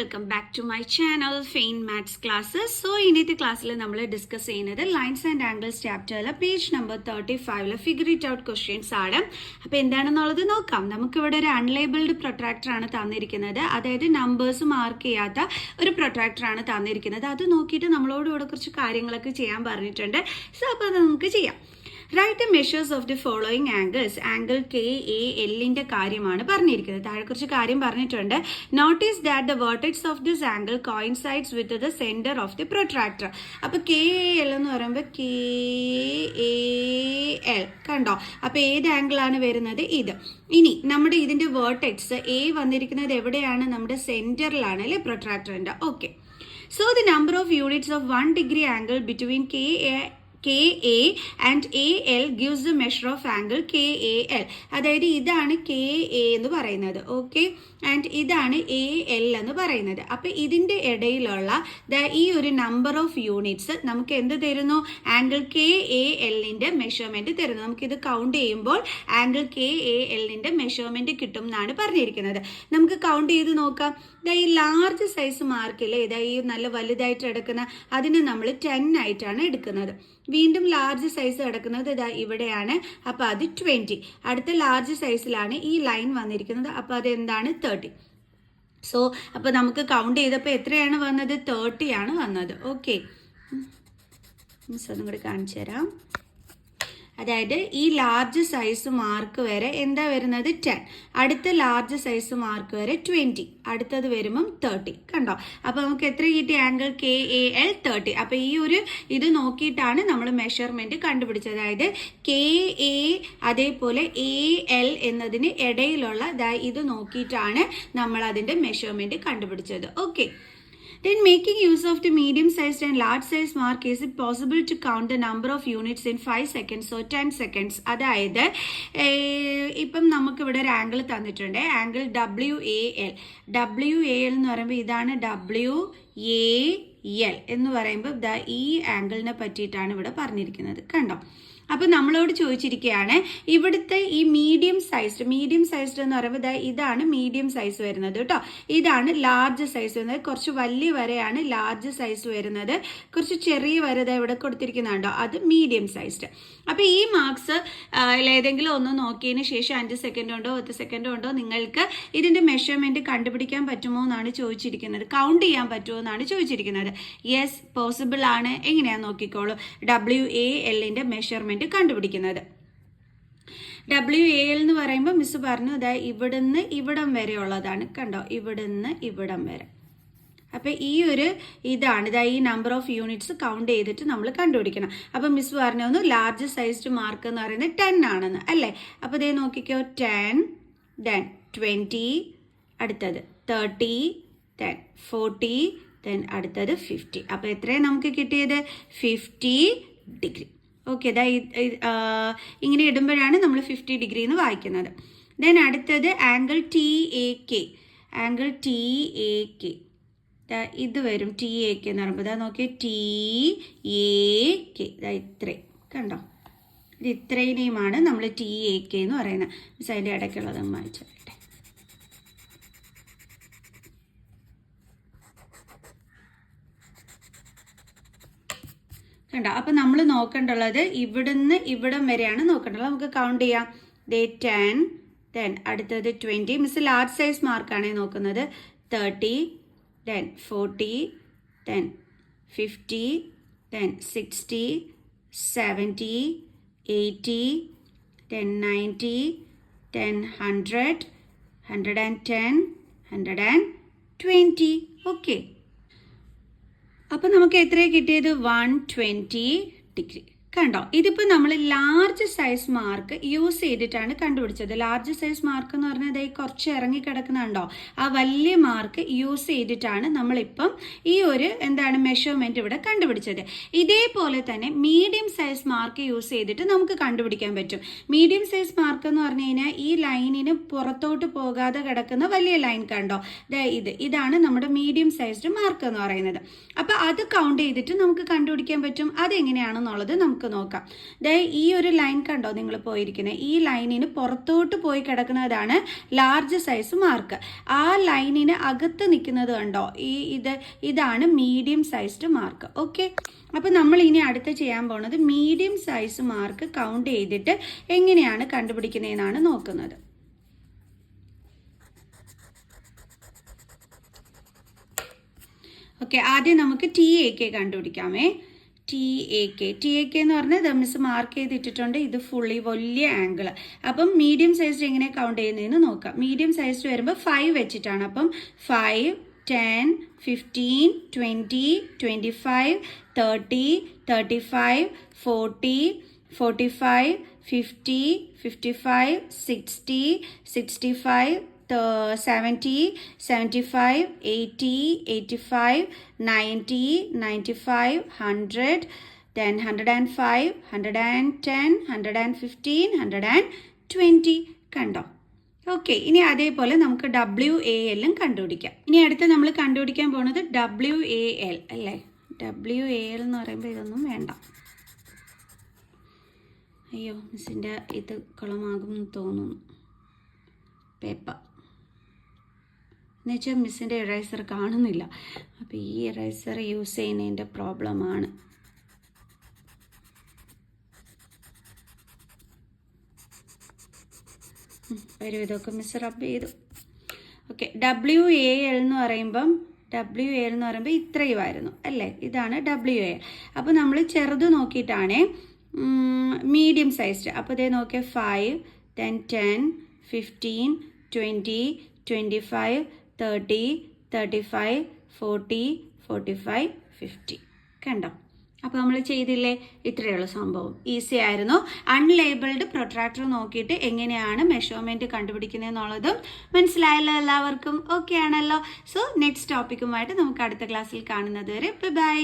Welcome back to my channel ഫെയിൻ maths classes. So ഇന്നത്തെ ക്ലാസ്സിൽ നമ്മൾ ഡിസ്കസ് ചെയ്യുന്നത് ലൈൻസ് ആൻഡ് ആംഗിൾസ് ചാപ്റ്ററിലെ page number 35 figure it out questions ആണ്. അപ്പോൾ എന്താണെന്നുള്ളത് നോക്കാം. നമുക്കിവിടെ ഒരു അൺലേബിൾഡ് പ്രൊട്രാക്ടർ ആണ് തന്നിരിക്കുന്നത്, അതായത് നമ്പേഴ്സ് മാർക്ക് ചെയ്യാത്ത ഒരു പ്രൊട്രാക്ടർ ആണ് തന്നിരിക്കുന്നത്. അത് നോക്കിയിട്ട് നമ്മളോട് ഇവിടെ കുറച്ച് കാര്യങ്ങളൊക്കെ ചെയ്യാൻ പറഞ്ഞിട്ടുണ്ട്. സോ അപ്പോൾ അത് നമുക്ക് ചെയ്യാം. Write the measures of the following angles. Angle K A എല്ലിന്റെ കാര്യമാണ് പറഞ്ഞിരിക്കുന്നത്. താഴെ കുറച്ച് കാര്യം പറഞ്ഞിട്ടുണ്ട്. Notice that the vertex of this angle coincides with the centre of the protractor. അപ്പൊ കെ എ എൽ എന്ന് പറയുമ്പോൾ കെ എ എൽ കണ്ടോ. അപ്പൊ ഏത് ആംഗിൾ ആണ് വരുന്നത്? ഇത്. ഇനി നമ്മുടെ ഇതിന്റെ വേർട്ടെക്സ് എ വന്നിരിക്കുന്നത് എവിടെയാണ്? നമ്മുടെ സെന്ററിലാണ് അല്ലെ പ്രൊട്രാക്ടറിന്റെ. Okay. So the number of units of 1 degree angle between KA and AL gives the measure of angle KAL. അതായത് ഇതാണ് KA എന്ന് പറയുന്നത്, ഓക്കെ, ആൻഡ് ഇതാണ് AL എന്ന് പറയുന്നത്. അപ്പൊ ഇതിന്റെ ഇടയിലുള്ള ഈ ഒരു നമ്പർ ഓഫ് യൂണിറ്റ്സ് നമുക്ക് എന്ത് തരുന്നു? ആംഗിൾ KALന്റെ മെഷർമെന്റ് തരുന്നു. നമുക്കിത് കൗണ്ട് ചെയ്യുമ്പോൾ ആംഗിൾ KALന്റെ മെഷർമെന്റ് കിട്ടും എന്നാണ് പറഞ്ഞിരിക്കുന്നത്. നമുക്ക് കൗണ്ട് ചെയ്ത് നോക്കാം. ഈ ലാർജ് സൈസ് മാർക്കില്ലേ, ഈ നല്ല വലുതായിട്ട് എടുക്കുന്ന അതിന് നമ്മൾ 10 ആയിട്ടാണ് എടുക്കുന്നത്. വീണ്ടും ലാർജ് സൈസ് കിടക്കുന്നത് ഇതാ ഇവിടെയാണ്, അപ്പൊ അത് 20. അടുത്ത ലാർജ് സൈസിലാണ് ഈ ലൈൻ വന്നിരിക്കുന്നത്, അപ്പൊ അത് എന്താണ്? 30. സോ അപ്പൊ നമുക്ക് കൗണ്ട് ചെയ്തപ്പോൾ എത്രയാണ് വന്നത്? 30 ആണ് വന്നത്. ഓക്കെ, മിസ് ഒന്നും കൂടി കാണിച്ചു തരാം. അതായത് ഈ ലാർജ് സൈസ് മാർക്ക് വരെ എന്താ വരുന്നത്? 10. അടുത്ത ലാർജ് സൈസ് മാർക്ക് വരെ 20. അടുത്തത് വരുമ്പം 30. കണ്ടോ. അപ്പൊ നമുക്ക് എത്ര കിട്ടി? Angle KAL 30. അപ്പൊ ഈ ഒരു ഇത് നോക്കിയിട്ടാണ് നമ്മൾ മെഷർമെന്റ് കണ്ടുപിടിച്ചത്. അതായത് KA അതേപോലെ AL എന്നതിന് ഇടയിലുള്ള ഇത് നോക്കിയിട്ടാണ് നമ്മൾ അതിന്റെ മെഷർമെന്റ് കണ്ടുപിടിച്ചത്. Okay. Then making use of the medium sized and large size mark, is it possible to count the number of units in 5 seconds or 10 seconds? അതായത് ഇപ്പം നമുക്ക് ഇവിടെ ഒരു ആംഗിൾ തന്നിട്ടുണ്ട്, ആംഗിൾ WAL. WAL എന്ന് പറയുമ്പോൾ ഇതാണ് WAL എന്ന് പറയുമ്പോൾ ഈ ആംഗിളിനെ പറ്റിയിട്ടാണ് ഇവിടെ പറഞ്ഞിരിക്കുന്നത്. കണ്ടോ. അപ്പൊ നമ്മളോട് ചോദിച്ചിരിക്കുകയാണ് ഇവിടുത്തെ ഈ മീഡിയം സൈസ്ഡ് എന്ന് പറയുമ്പോൾ ഇതാണ് മീഡിയം സൈസ് വരുന്നത് കേട്ടോ. ഇതാണ് ലാർജ് സൈസ് വരുന്നത്. കുറച്ച് വലിയ വരെയാണ് ലാർജ് സൈസ് വരുന്നത്, കുറച്ച് ചെറിയ വര ഇവിടെ കൊടുത്തിരിക്കുന്നുണ്ടോ, അത് മീഡിയം സൈസ്ഡ്. അപ്പൊ ഈ മാർക്സ് ഏതെങ്കിലും ഒന്ന് നോക്കിയതിന് ശേഷം 5 സെക്കൻഡ് ഉണ്ടോ 10 സെക്കൻഡ് ഉണ്ടോ നിങ്ങൾക്ക് ഇതിന്റെ മെഷർമെന്റ് കണ്ടുപിടിക്കാൻ പറ്റുമോ എന്നാണ് ചോദിച്ചിരിക്കുന്നത്. കൗണ്ട് ചെയ്യാൻ പറ്റുമോ എന്നാണ് ചോദിച്ചിരിക്കുന്നത്. യെസ്, പോസിബിൾ ആണ്. എങ്ങനെയാ നോക്കിക്കോളൂ. WALന്റെ മെഷർമെന്റ് കണ്ടുപിടിക്കുന്നത്. WAL എന്ന് പറയുമ്പോൾ മിസ് പറഞ്ഞു ഇവിടുന്ന് ഇവിടം വരെ ഉള്ളതാണ്. കണ്ടോ, ഇവിടുന്ന് ഇവിടം വരെ. അപ്പൊ ഈ ഒരു ഇതാണ് ഈ നമ്പർ ഓഫ് യൂണിറ്റ്സ് കൗണ്ട് ചെയ്തിട്ട് നമ്മൾ കണ്ടുപിടിക്കണം. അപ്പൊ മിസ് പറഞ്ഞു ലാർജ് സൈസ്ഡ് മാർക്ക് എന്ന് പറയുന്നത് 10 ആണെന്ന് അല്ലേ. അപ്പൊ ഇതേ നോക്കിക്കോ, 10, then 20, അടുത്തത് 30, then 40, then അടുത്തത് 50. അപ്പൊ എത്രയാണ് നമുക്ക് കിട്ടിയത്? 50 ഡിഗ്രി. ഓക്കെ, ഇങ്ങനെ ഇടുമ്പോഴാണ് നമ്മൾ 50 ഡിഗ്രി എന്ന് വായിക്കുന്നത്. ദെൻ അടുത്തത് ആംഗിൾ TAK. ആംഗിൾ TAK ഇത് വരും. TAK എന്ന് പറയുമ്പോൾ നോക്കിയേ, TAK ഇത്രയും കണ്ടോ. ഇത് ഇത്രയുമാണ് നമ്മൾ TAK എന്ന് പറയുന്നത്. മിസ് അതിൻ്റെ ഇടയ്ക്കുള്ളത് വായിച്ചു തരട്ടെ. കണ്ടോ. അപ്പൊ നമ്മൾ നോക്കേണ്ടുള്ളത് ഇവിടുന്ന് ഇവിടം വരെയാണ് നോക്കേണ്ടത്. നമുക്ക് കൗണ്ട് ചെയ്യാം. 10, then അടുത്തത് 20. മിസ് ലാർജ് സൈസ് മാർക്കാണ് നോക്കുന്നത്. 30, then 40, then 50, then 60, 70, 80, then 90, then 100, 110, 120. Okay. അപ്പൊ നമുക്ക് എത്രയാണ് കിട്ടിയത്? 120 ഡിഗ്രി. കണ്ടോ. ഇതിപ്പോൾ നമ്മൾ ലാർജ് സൈസ് മാർക്ക് യൂസ് ചെയ്തിട്ടാണ് കണ്ടുപിടിച്ചത്. ലാർജ് സൈസ് മാർക്ക് എന്ന് പറഞ്ഞാൽ കുറച്ച് ഇറങ്ങി കിടക്കുന്നുണ്ടോ, ആ വലിയ മാർക്ക് യൂസ് ചെയ്തിട്ടാണ് നമ്മളിപ്പം ഈ ഒരു മെഷർമെന്റ് ഇവിടെ കണ്ടുപിടിച്ചത്. ഇതേപോലെ തന്നെ മീഡിയം സൈസ് മാർക്ക് യൂസ് ചെയ്തിട്ട് നമുക്ക് കണ്ടുപിടിക്കാൻ പറ്റും. മീഡിയം സൈസ് മാർക്ക് എന്ന് പറഞ്ഞു കഴിഞ്ഞാൽ ഈ ലൈനിന് പുറത്തോട്ട് പോകാതെ കിടക്കുന്ന വലിയ ലൈൻ കണ്ടോ, ഇതാണ് നമ്മുടെ മീഡിയം സൈസ്ഡ് മാർക്ക് എന്ന് പറയുന്നത്. അപ്പൊ അത് കൗണ്ട് ചെയ്തിട്ട് നമുക്ക് കണ്ടുപിടിക്കാൻ പറ്റും. അതെങ്ങനെയാണെന്നുള്ളത് നമുക്ക് നമുക്ക് നോക്കാം. ഈ ഒരു ലൈൻ കണ്ടോ നിങ്ങൾ പോയിരിക്കുന്നത്, ഈ ലൈനിന് പുറത്തോട്ട് പോയി കിടക്കുന്നതാണ് ലാർജ് സൈസ് മാർക്ക്. ആ ലൈനിന് അകത്ത് നിൽക്കുന്നത് കണ്ടോ, ഇതാണ് മീഡിയം സൈസ്ഡ് മാർക്ക്. ഓക്കെ, അപ്പം നമ്മൾ ഇനി അടുത്ത് ചെയ്യാൻ പോകുന്നത് മീഡിയം സൈസ് മാർക്ക് കൗണ്ട് ചെയ്തിട്ട് എങ്ങനെയാണ് കണ്ടുപിടിക്കുന്നതെന്നാണ് നോക്കുന്നത്. ഓക്കെ, ആദ്യം നമുക്ക് TAK കണ്ടുപിടിക്കാമേ. TAK എന്ന് പറഞ്ഞാൽ മിസ് മാർക്ക് ചെയ്തിട്ടിട്ടുണ്ട്. ഇത് ഫുള്ളി വലിയ ആംഗിൾ. അപ്പം മീഡിയം സൈസ് എങ്ങനെ കൗണ്ട് ചെയ്യുന്നതെന്ന് നോക്കാം. മീഡിയം സൈസ് വരുമ്പോൾ 5 വെച്ചിട്ടാണ്. അപ്പം 5, 10, 15, 20, 25, 30, 35, 40, 45, 50, 55, 60, 65, 70, 75, 80, 85, 90, 95, 100, then 105, 110, 115, 120. കണ്ടോ? ഓക്കെ, ഇനി അതേപോലെ നമുക്ക് WAL കണ്ടുപിടിക്കാം. ഇനി അടുത്ത് നമ്മൾ കണ്ടുപിടിക്കാൻ പോകുന്നത് WAL അല്ലേ. WAL എന്ന് പറയുമ്പോൾ ഇതൊന്നും വേണ്ട. അയ്യോ, മിസ്സിൻ്റെ ഇത് കുളമാകും എന്ന് തോന്നുന്നു. പേപ്പർ എന്നുവെച്ചാൽ മിസ്സിൻ്റെ ഇറൈസർ കാണുന്നില്ല. അപ്പോൾ ഈ ഇറൈസർ യൂസ് ചെയ്യുന്നതിൻ്റെ പ്രോബ്ലമാണ്. വരും, ഇതൊക്കെ മിസ് റബ്ബ് ചെയ്തു. ഓക്കെ, WAL എന്ന് പറയുമ്പോൾ ഇത്രയുമായിരുന്നു അല്ലേ. ഇതാണ് WAL. അപ്പോൾ നമ്മൾ ചെറുത് നോക്കിയിട്ടാണ് മീഡിയം സൈസ്ഡ്. അപ്പോൾ ഇതേ നോക്കിയാൽ 5, then 10, 15, 20, 25, 30, 35, 40, 45, 50. കണ്ടോ? അപ്പോൾ നമ്മൾ ചെയ്തില്ലേ, ഇത്രയുള്ള സംഭവം. ഈസി ആയിരുന്നു. അൺലേബിൾഡ് പ്രൊട്രാക്ടർ നോക്കിയിട്ട് എങ്ങനെയാണ് മെഷർമെൻറ്റ് കണ്ടുപിടിക്കുന്നതെന്നുള്ളതും മനസ്സിലായല്ലോ എല്ലാവർക്കും. ഓക്കെ ആണല്ലോ. സോ നെക്സ്റ്റ് ടോപ്പിക്കുമായിട്ട് നമുക്ക് അടുത്ത ക്ലാസ്സിൽ കാണുന്നത് വരെ ബൈ.